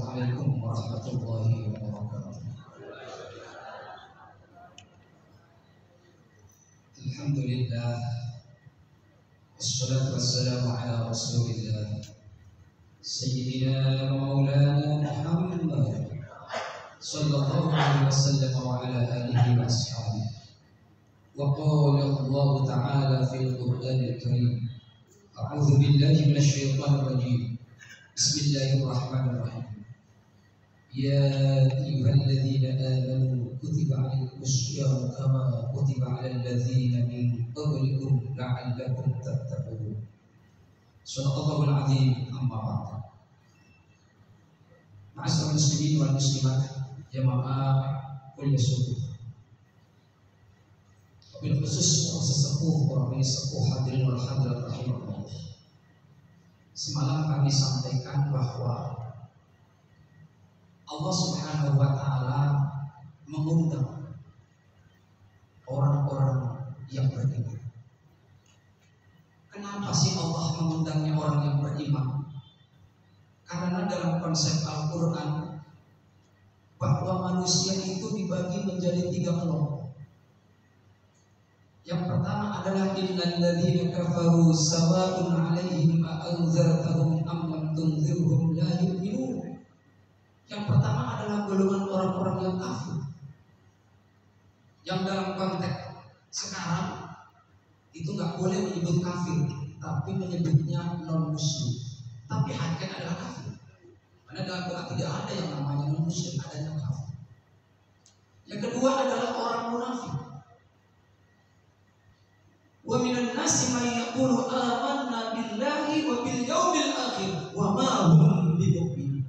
Assalamualaikum warahmatullahi wabarakatuh. Alhamdulillah, wassalatu wassalamu ala rasulillah Sayyidina Maulana Muhammad sallallahu alaihi wasallam wa ala alihi wa ashabihi. Wa qala Allah ta'ala fil Qur'anil Karim, a'udzu billahi minasy syaithanir rajim. Bismillahirrahmanirrahim. Ya ayyuhalladzina amanu kutiba 'alaikumus syiyam kama kutiba 'alal ladzina min qablikum la'allakum tattaqun. Shadaqallahul 'azim. Amma ba'd. Ma'asyiral muslimin wal muslimat, jamaah kuliah subuh. Wabil khusus orang sesepuh, orang sesepuh hadirin wal hadirat rahimahullah. Semalam kami sampaikan bahwa Allah Subhanahu wa ta'ala mengundang orang-orang yang beriman. Kenapa sih Allah mengundangnya orang yang beriman? Karena dalam konsep Al-Quran bahwa manusia itu dibagi menjadi 3 kelompok. Yang pertama adalah innal ladzina kafaru sawa'un 'alaihim a anzartahum am lam tunzirhum la yu'minun. Yang pertama adalah golongan orang-orang yang kafir. Yang dalam konteks sekarang itu nggak boleh menyebut kafir, tapi menyebutnya non muslim. Tapi hakikatnya adalah kafir. Karena dalam Quran tidak ada yang namanya non muslim, adanya kafir. Yang kedua adalah orang munafik. Wa minan nasi may yaqulu amanna billahi wa bil yaumil akhir wa ma hum bimu'minin.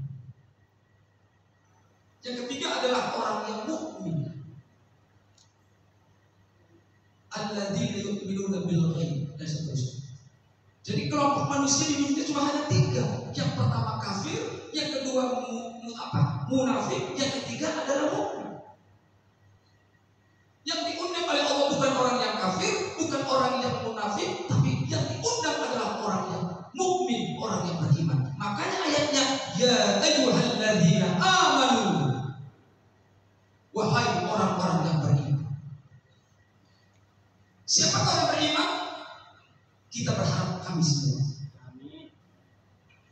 Yang ketiga adalah orang yang mukmin. Alladzina yu'minuna bil ghaib dan seterusnya. Jadi kelompok manusia di dunia cuma hanya 3. Yang pertama kafir, yang kedua munafik, yang ketiga adalah mukmin. Yang diundang oleh Allah bukan orang yang kafir, bukan orang yang munafik, tapi yang diundang adalah orang yang mukmin, orang yang beriman. Makanya ayatnya ya ayyuhalladzina amanu, wahai orang-orang yang beriman. Siapa orang beriman? Kita berharap kami semua. Amin.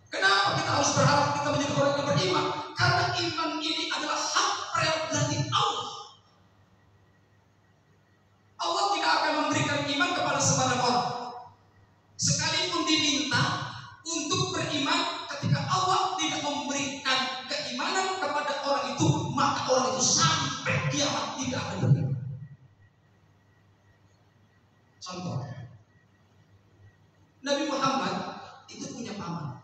Kenapa kita harus berharap kita menjadi orang yang beriman? Karena iman ini adalah hak prerogatif Allah. Allah tidak akan memberikan iman kepada sembarang orang. Sekalipun diminta untuk beriman, ketika Allah tidak memberikan keimanan kepada orang itu, maka orang itu sampai kiamat tidak akan beriman. Contoh, Nabi Muhammad itu punya paman.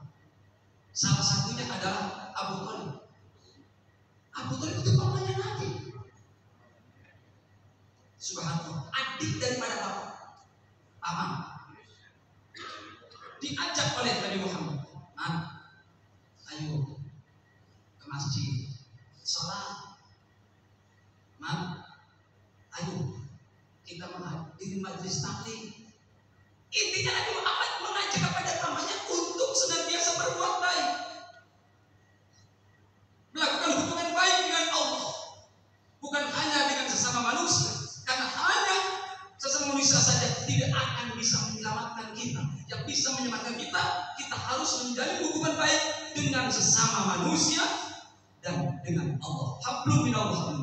Salah satunya adalah Abu Thalib. Abu Thalib itu pamannya Nabi. Subhanallah, adik daripada bapak, paman. Diajak oleh Nabi Muhammad, ayo ke masjid, sholat. Ayo kita menghadiri majelis taklim. Intinya Nabi Muhammad mengajak kepada pamannya untuk senantiasa berbuat baik, melakukan hubungan baik dengan Allah, bukan hanya dengan sesama manusia. Karena hanya sesama manusia saja tidak akan bisa menyelamatkan kita. Yang bisa menyelamatkan kita, kita harus menjalin hubungan baik dengan sesama manusia dan dengan Allah. Hablum minallah.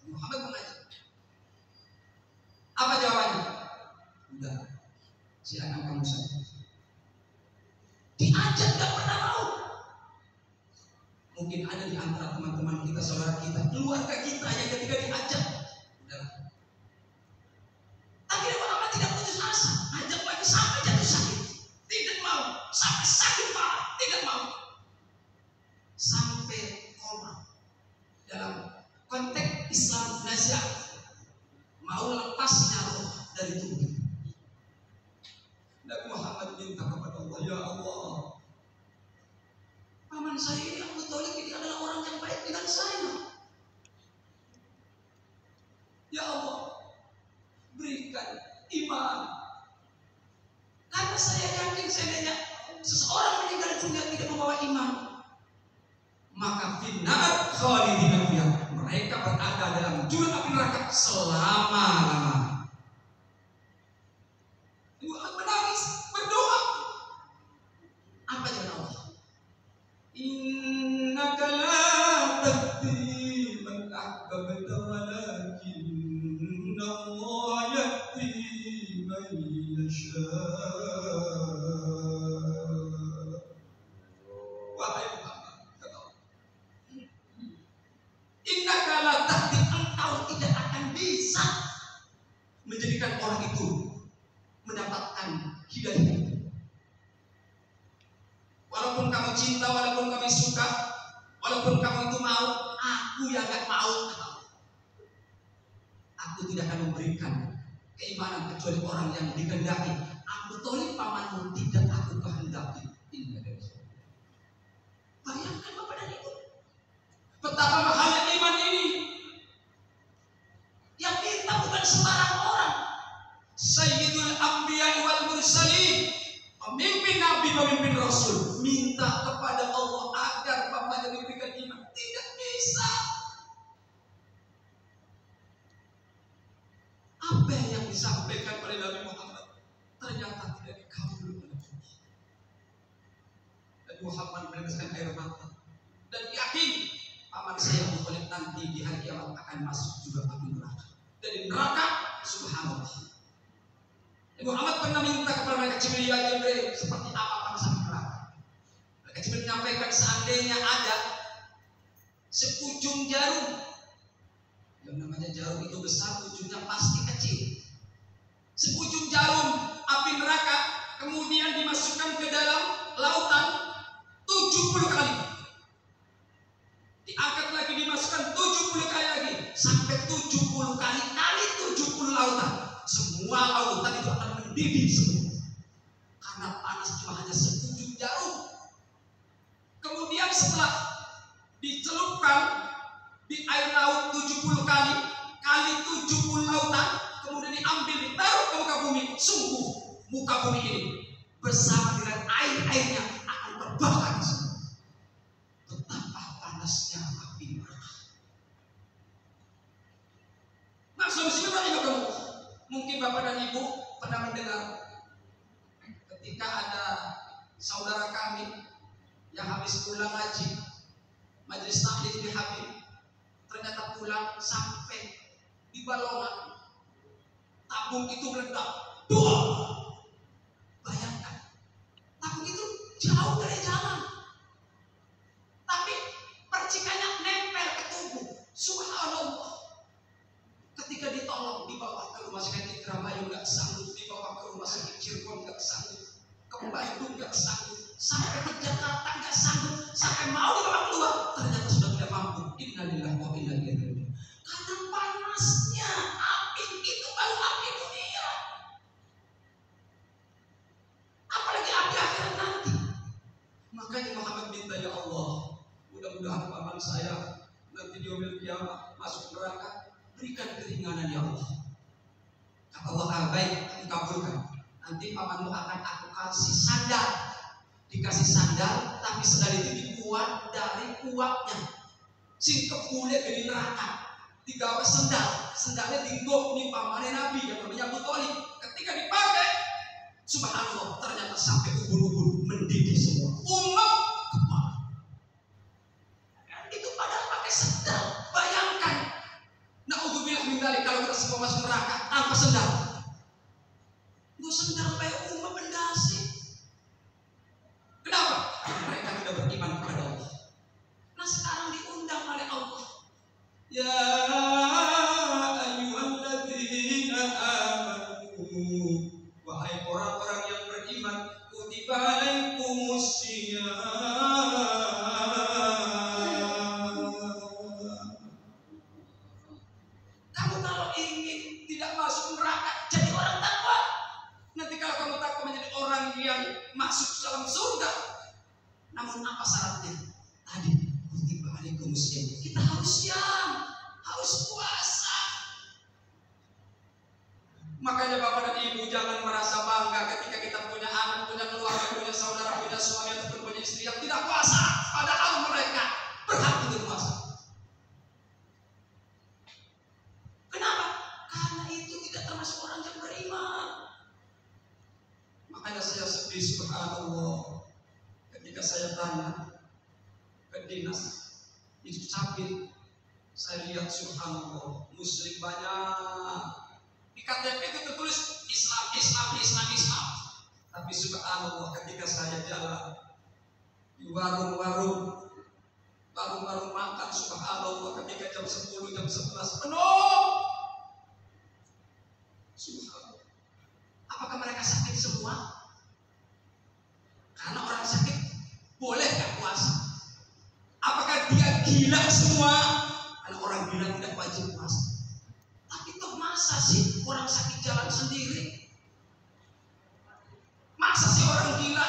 Muhammad mengajak. Apa jawabannya? Udah, silakan kamu saja. Diajak gak pernah mau. Mungkin ada di antara teman-teman kita, saudara kita, keluarga kita yang ketika diajak, udah. Akhirnya Muhammad tidak putus asa, ajak lagi sampai jatuh sakit, tidak mau, sampai sakit parah, tidak mau, sampai koma. Dalam konteks Islam nazar, mau lepasnya roh dari tubuh. Nabi Muhammad minta kepada Allah, ya Allah, paman saya ini Abu Thalib ini adalah orang yang baik dengan saya. Ya Allah, berikan iman. Karena saya yakin seandainya seseorang meninggal dunia tidak membawa iman, maka khalidina fiha, mereka berada dalam jurang api neraka selama-lamanya. Ibu menangis, berdoa. Apa jawaban Allah? Innaka la tahdi man ahbabta walakinna Allah yahdi man yasha. Wahai Muhammad, kata Allah, innaka la tahdi, engkau tidak akan bisa menjadikan orang itu mendapatkan hidayah. Walaupun kamu cinta, walaupun kamu suka, walaupun kamu itu mau, aku yang gak mau. Aku tidak akan memberikan keimanan kecuali orang yang dikehendaki. Abu Thalib pamanmu tidak aku kehendaki. Bayangkan Bapak dan Ibu, betapa mahalnya iman ini. Yang minta bukan sembarang orang. Sayyidul Anbiya wal Mursalin, pemimpin Nabi, pemimpin Rasul, minta kepada Allah agar bapaknya diberikan iman. Tidak bisa. Apa yang disampaikan oleh Nabi Muhammad ternyata tidak dikabul oleh Allah. Dan Muhammad meneteskan air mata dan yakin paman saya Abu Thalib nanti di hari kiamat akan masuk juga api neraka. Dan di neraka, subhanallah, Muhammad pernah minta kepada malaikat Jibril, ya Jibril, seperti apa panas api neraka? Malaikat Jibril menyampaikan seandainya ada seujung jarum, yang namanya jarum itu besar, ujungnya pasti kecil. Seujung jarum api neraka kemudian dimasukkan ke dalam lautan 70 kali. Diangkat lagi, dimasukkan 70 kali lagi, sampai 70 kali kali 70 lautan. Semua lautan itu akan mendidih semua karena panas cuma hanya seujung jarum. Kemudian setelah dicelupkan di air laut 70 kali kali 70 lautan, kemudian diambil ditaruh ke muka bumi, sungguh muka bumi ini bersama dengan air-airnya akan terbakar semua. Betapa panasnya api neraka. Maksud muslimin, mungkin Bapak dan Ibu pernah mendengar ketika ada saudara kami yang habis pulang ngaji, majelis taklim di Habib, ternyata pulang sampai di Balongan, tabung itu meledak. Duh! Bayangkan, tabung itu jauh dari jalan, tapi percikannya nempel ke tubuh. Subhanallah. Ketika ditolong, dibawa ke rumah sakit Indramayu nggak sanggup, dibawa ke rumah sakit Cirebon nggak sanggup, ke Bandung nggak sanggup, sampai ke Jakarta nggak sanggup, sampai mau dibawa keluar, ternyata sudah tidak mampu. Innalillahi wa inna ilaihi raji'un. Karena panasnya api itu baru api dunia, apalagi api akhirat nanti. Makanya Muhammad minta, ya Allah, mudah-mudahan paman saya nanti di yaumil qiyamah masuk neraka, berikan keringanan ya Allah. Kata Allah, baik, dikabulkan. Nanti pamanmu akan aku kasih sandal. Dikasih sandal, tapi sandal itu dibuat dari uapnya. Sing kebule di neraka, digawe sandal. Sandalnya digok nih pamannya Nabi yang namanya Abu Thalib. Ketika dipakai, subhanallah, ternyata sampai ubun-ubun mendidih semua. Umat kepala. Itu padahal pakai sandal. Bayangkan. Na'udzubillah min dzalik, kalau kita semua masuk neraka tanpa sendal. Itu sendal kayak umat bendasi. Kenapa? Mereka tidak beriman kepada Allah. Nah sekarang diundang oleh Allah. Ya ayyuhalladzina amanu, wahai orang-orang yang beriman, kutiba alaikumusiyam. Kamu kalau ingin tidak masuk neraka, jadi orang takwa. Nanti kalau kamu takwa menjadi orang yang masuk dalam surga. Namun apa syaratnya? Tadi kutiba alaikumusiyam. Kita harus siam, harus puasa. Makanya Bapak dan Ibu jangan merasa bangga ketika kita punya anak, punya keluarga, punya saudara, punya suami ataupun punya istri yang tidak puasa, padahal mereka berhak untuk puasa. subhanallah, ketika saya tanya ke dinas itu capit, saya lihat subhanallah muslim banyak. Di KTP itu tertulis Islam, Islam, Islam, Islam. Tapi subhanallah ketika saya jalan di warung-warung makan, subhanallah ketika jam 10, jam 11 penuh. Subhanallah. Apakah mereka sakit semua? Karena orang sakit boleh gak puasa? Apakah dia gila semua? Karena orang gila tidak wajib puasa. Tapi toh masa sih orang sakit jalan sendiri? Masa sih orang gila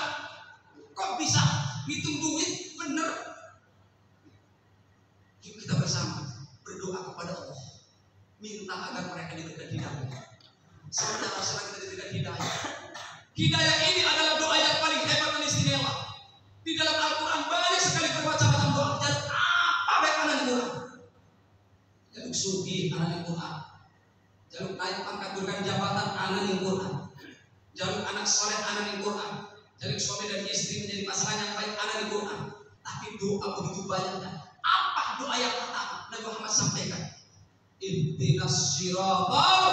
kok bisa hitung duit bener? Yuk kita bersama berdoa kepada Allah, minta agar mereka diberikan hidayah. Saudara-saudara kita diberikan hidayah. Hidayah ini adalah doa yang paling hebat dan istimewa. Di dalam Al-Quran banyak sekali bermacam-macam doa. Dan apa baik anak Quran? Jaluk sugi anak Quran, jaluk naik pangkat jabatan anak Quran, jaluk anak soleh anak Quran, jaluk suami dan istri menjadi pasangan yang baik anak Quran. Tapi doa begitu banyaknya. Apa doa yang pertama Nabi Muhammad sampaikan? Ihdinas siratal,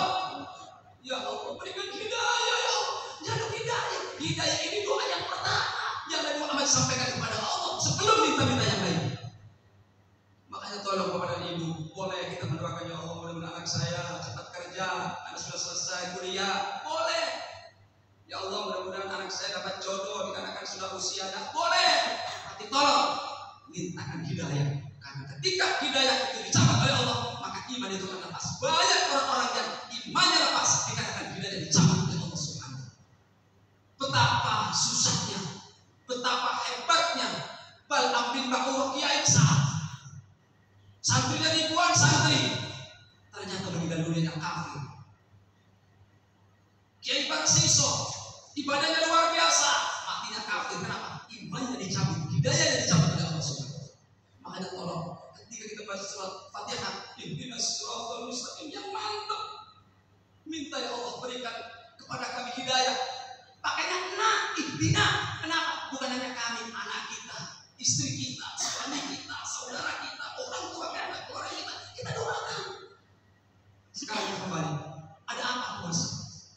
ya Allah berikan hidayah ya Allah. Jaluk hidayah. Hidayah ini doa yang pertama yang Nabi Muhammad sampaikan kepada Allah sebelum minta-minta yang lain. Makanya tolong kepada ibu, boleh kita mendoakan ya Allah mudah-mudahan anak saya cepat kerja, anak sudah selesai kuliah, boleh. Ya Allah mudah-mudahan anak saya dapat jodoh dikarenakan sudah usianya, boleh. Tapi tolong mintakan hidayah, karena ketika hidayah itu dicabut oleh Allah, maka iman itu akan lepas. Banyak orang-orang yang imannya lepas dikarenakan hidayah dicabut oleh Allah Subhanahu. Betapa susahnya, betapa hebatnya bal ambin ba'u kiai saat santrinya ribuan santri ternyata meninggal dunia kafir. Kiai Parsiso ibadahnya luar biasa, matinya kafir. Kenapa? Imannya dicabut, hidayahnya dicabut oleh Allah Subhanahu. Makanya tolong ketika kita baca surat Fatihah, ihdinas siratal mustaqim yang mantap, minta ya Allah berikan kepada kami hidayah. Pakainya ihdina. Kenapa? Bukan hanya kami, anak kita, istri kita, suami kita, saudara kita, orang tua kita, keluarga kita doakan. Sekarang kembali, ada apa puasa?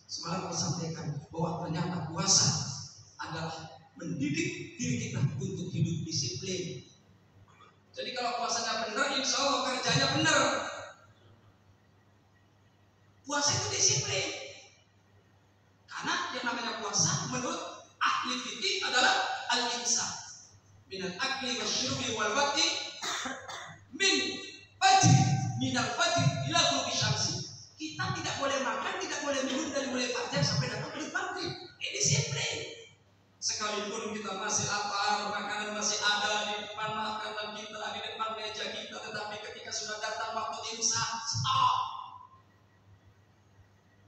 Semalam kita sampaikan bahwa ternyata puasa adalah mendidik diri kita untuk hidup disiplin. Jadi kalau puasanya benar, insya Allah kerjanya benar. Puasa itu disiplin. Karena yang namanya puasa menurut ahli fikih adalah al-insa minal akli wasyurbi wal waqti min fajr minal fajr ila ghurubi syamsi. Kita tidak boleh makan, tidak boleh minum dari mulai fajar sampai datang terbit maghrib. Ini disiplin. Sekalipun kita masih lapar, makanan masih ada di depan makanan kita, di depan meja kita, tetapi ketika sudah datang waktu imsak, stop.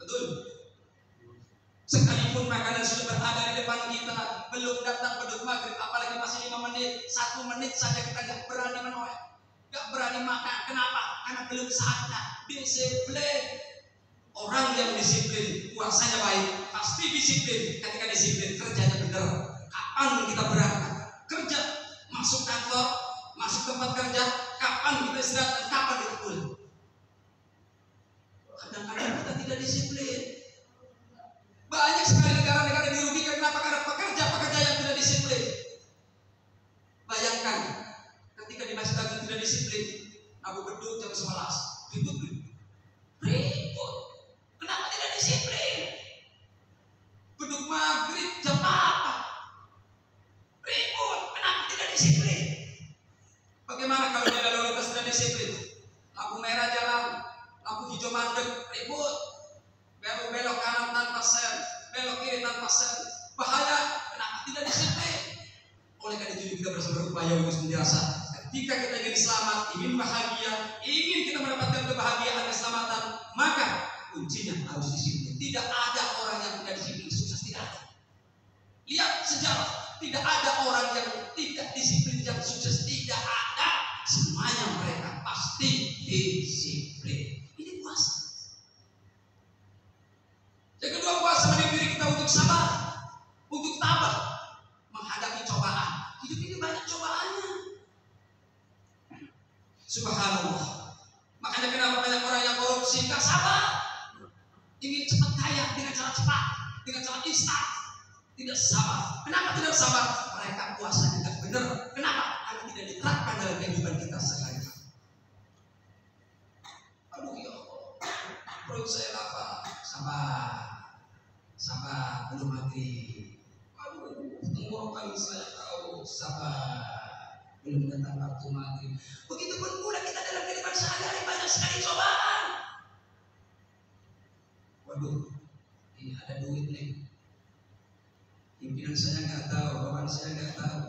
Betul? Sekalipun makanan sudah berada di depan kita, belum datang beduk maghrib, apalagi masih 5 menit, 1 menit saja kita nggak berani menoleh, nggak berani makan. Kenapa? Karena belum saatnya. Disiplin. Orang yang disiplin, puasanya baik, pasti disiplin. Ketika disiplin, kerjanya benar. Kapan kita berangkat kerja, masuk kantor, masuk tempat kerja, kapan kita istirahat, dan kapan kita pulang. Kadang-kadang kita tidak disiplin. Banyak sekali negara-negara dirugikan. Kenapa? Karena pekerja yang tidak disiplin. Bayangkan ketika di Masjid Agung tidak disiplin, Abu Beduk jam 11 ribut. Kenapa tidak disiplin? Beduk maghrib jam apa? Ribut. Kenapa tidak disiplin? Bagaimana kalau dia lalu lintas tidak disiplin? Lampu merah jalan, lampu hijau mandek, ribut. Belok kanan tanpa sen, belok kiri tanpa sen, bahaya. Kenapa tidak disiplin? Oleh karena itu kita bersama berupaya untuk senantiasa. Ketika kita ingin selamat, ingin bahagia, ingin kita mendapatkan kebahagiaan, keselamatan, maka kuncinya harus disiplin. Tidak ada orang yang tidak disiplin sukses, tidak ada. Lihat sejarah, tidak ada orang yang tidak disiplin yang sukses, tidak ada. Semuanya mereka pasti disiplin. Ini puasa. Yang kedua, puasa mendidik diri kita untuk sabar, untuk tabah. Subhanallah. Makanya kenapa banyak orang yang korupsi? Gak sabar, ingin cepat kaya dengan cara cepat, dengan cara instan, tidak sabar. Kenapa tidak sabar? Mereka puasa tidak benar. Kenapa? Karena tidak diterapkan dalam kehidupan kita sehari-hari. Aduh ya Allah, perut saya lapar. Sabar, belum maghrib. Aduh, tenggorokan saya tahu. Sabar, belum datang waktu maghrib. Begitupun pula kita dalam kehidupan sehari-hari banyak sekali cobaan. Waduh, ini ada duit nih. Pimpinan saya nggak tahu, bapak saya nggak tahu,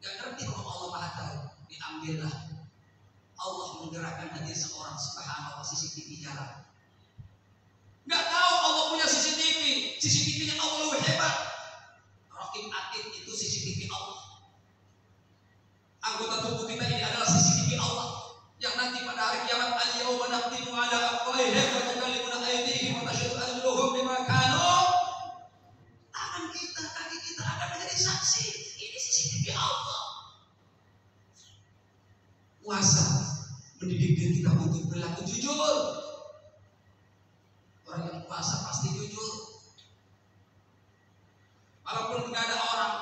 nggak ngerti bahwa Allah Maha tahu. Diambillah. Allah menggerakkan hati seorang, subhanallah, CCTV jalan. Nggak tahu Allah punya CCTV. CCTV-nya Allah lebih hebat. Raqib Atid itu CCTV Allah. Anggota tubuh kita ini adalah CCTV Allah. Yang nanti pada hari kiamat, al-yawma nakhtimu ala afwahihim wa tukallimuna aydihim wa tashhadu arjuluhum bima kanu. Tangan kita, kaki kita akan menjadi saksi. Ini CCTV Allah. Puasa mendidik diri kita untuk berlaku jujur. Orang yang puasa pasti jujur. Walaupun nggak ada orang,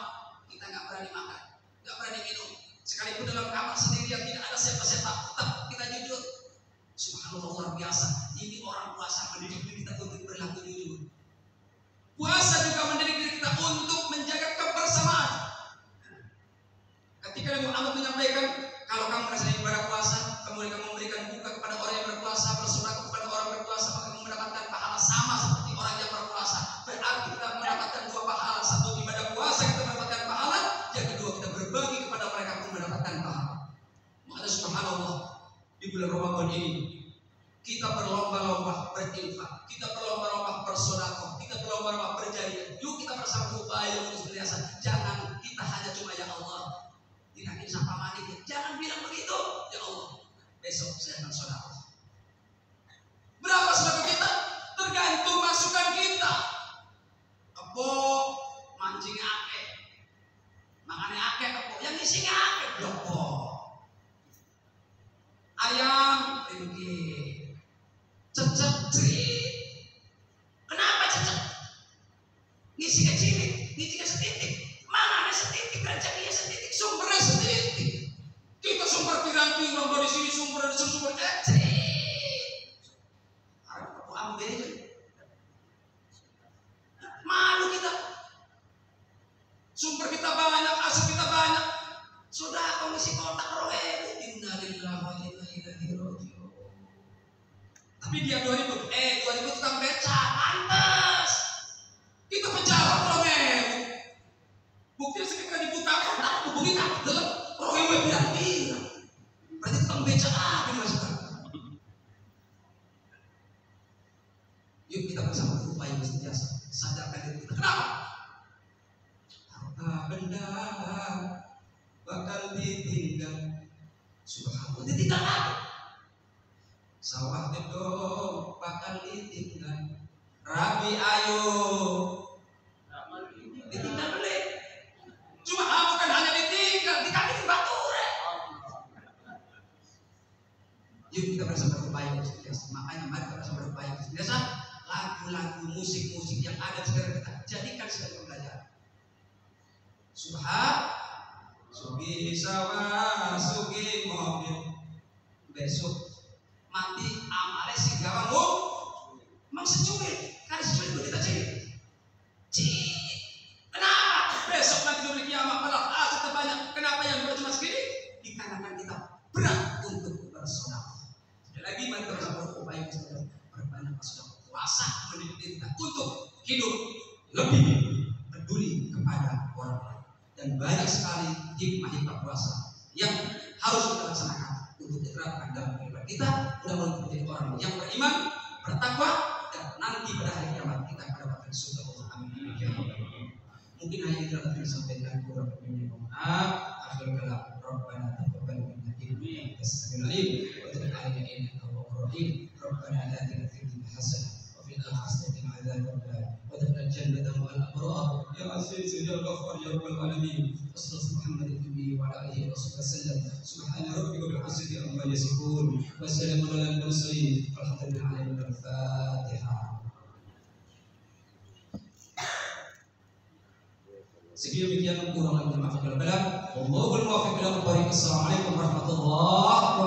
kita nggak berani makan, nggak berani minum. Sekalipun dalam kamar sendirian tidak ada siapa-siapa, tetap kita jujur. Subhanallah, luar biasa. Ini orang puasa mendidik diri kita untuk berlaku jujur. Puasa juga mendidik diri kita untuk menjaga kebersamaan. Ketika Nabi Muhammad menyampaikan, kalau kamu merasa ibadah puasa, kemudian kamu memberikan buka kepada orang yang berpuasa, bersedekah kepada orang berpuasa, maka kamu mendapatkan pahala sama seperti orang yang berpuasa. Berarti kita mendapatkan dua pahala. Satu, ibadah puasa kita mendapatkan pahala. Yang kedua, kita berbagi kepada mereka pun mendapatkan pahala. Makanya subhanallah, di bulan Ramadan ini kita berlomba-lomba berinfak, kita berlomba-lomba bersedekah, kita berlomba-lomba berjaya. Yuk kita bersama berupaya untuk senantiasa. Jangan kita hanya cuma ya Allah, tidak ingin sapa mandi. Jangan bilang begitu. Ya Allah, besok saya akan sedekah. Berapa sedekah kita? Tergantung masukan kita. Kepo mancing ake, makanya ake kepo, yang isinya ake kepo. Ayam tinggi, cecep cerit. Kenapa cecep? Ngisinya cilik, ngisinya setitik. Mana ada setitik? Rezekinya setitik, sumbernya setitik. Kita sumber pirang-pirang dari sini, sumber dari sumber cerit. Aku ambil. Malu kita. Sumber kita banyak, asup kita banyak. Sudah kau ngisi kotak rohe. Innalillahi wa inna ilaihi raji'un. Tapi dia 2000 tukang beca, pantas. Itu pejabat rohe. Buktinya seketika dibuka kotak, hubungi kader. Rohe bilang. Berarti tukang beca apa mas? Yuk kita bersama berupaya senantiasa sadarkan diri kita. Kenapa? Harta benda bakal ditinggal. Subhanallah, ditinggal apa? Sawah gedong bakal ditinggal. Rabi ayo ditinggal boleh. Cuma bukan hanya ditinggal, dikambing bature. Yuk kita bersama berupaya senantiasa. Makanya mari kita bersama berupaya senantiasa. Lagu-lagu, musik-musik yang ada di sekitar kita jadikan sebagai pembelajaran. Sugi sawah, sugi mobil. Besok mati amale si gawamu. Emang secuil, karena secuil itu kita ciri. Kenapa? Besok nanti diberi kiamat malah aset terbanyak. Kenapa yang cuma segini? Dikarenakan kita berat untuk bersedekah. Sekali lagi mari kita berupaya untuk berbanyak bersedekah. Puasa mendidik diri kita untuk hidup lebih peduli kepada orang lain. Dan banyak sekali hikmah-hikmah puasa yang harus kita laksanakan untuk diterapkan dalam kehidupan kita. Mudah-mudahan menjadi orang yang beriman, bertakwa, dan nanti pada hari kiamat kita akan mendapatkan surga Allah. Amin. Mungkin hanya itu yang bisa sampaikan, kurang lebihnya mohon maaf. Akhir kalam, Rabbana taqabbal minna innaka antas samiul alim wa tub alaina innaka ghafurur rahim. Rabbana atina fid dunya hasanah وفي الآخرة عذاب النار وادخلنا الجنة مع الأبرار يا عزيز يا غفار يا رب العالمين. وصلى محمد النبي وعلى آله وصحبه وسلم. سبحان ربك رب العزة عما yasifun. Wassalamu ala al-mursalin. Alhamdulillahi Al-Fatihah. Sekian kurang lebih maaf kalau benar. Allahul muwaffiq ila aqwamit. Assalamualaikum warahmatullahi wabarakatuh.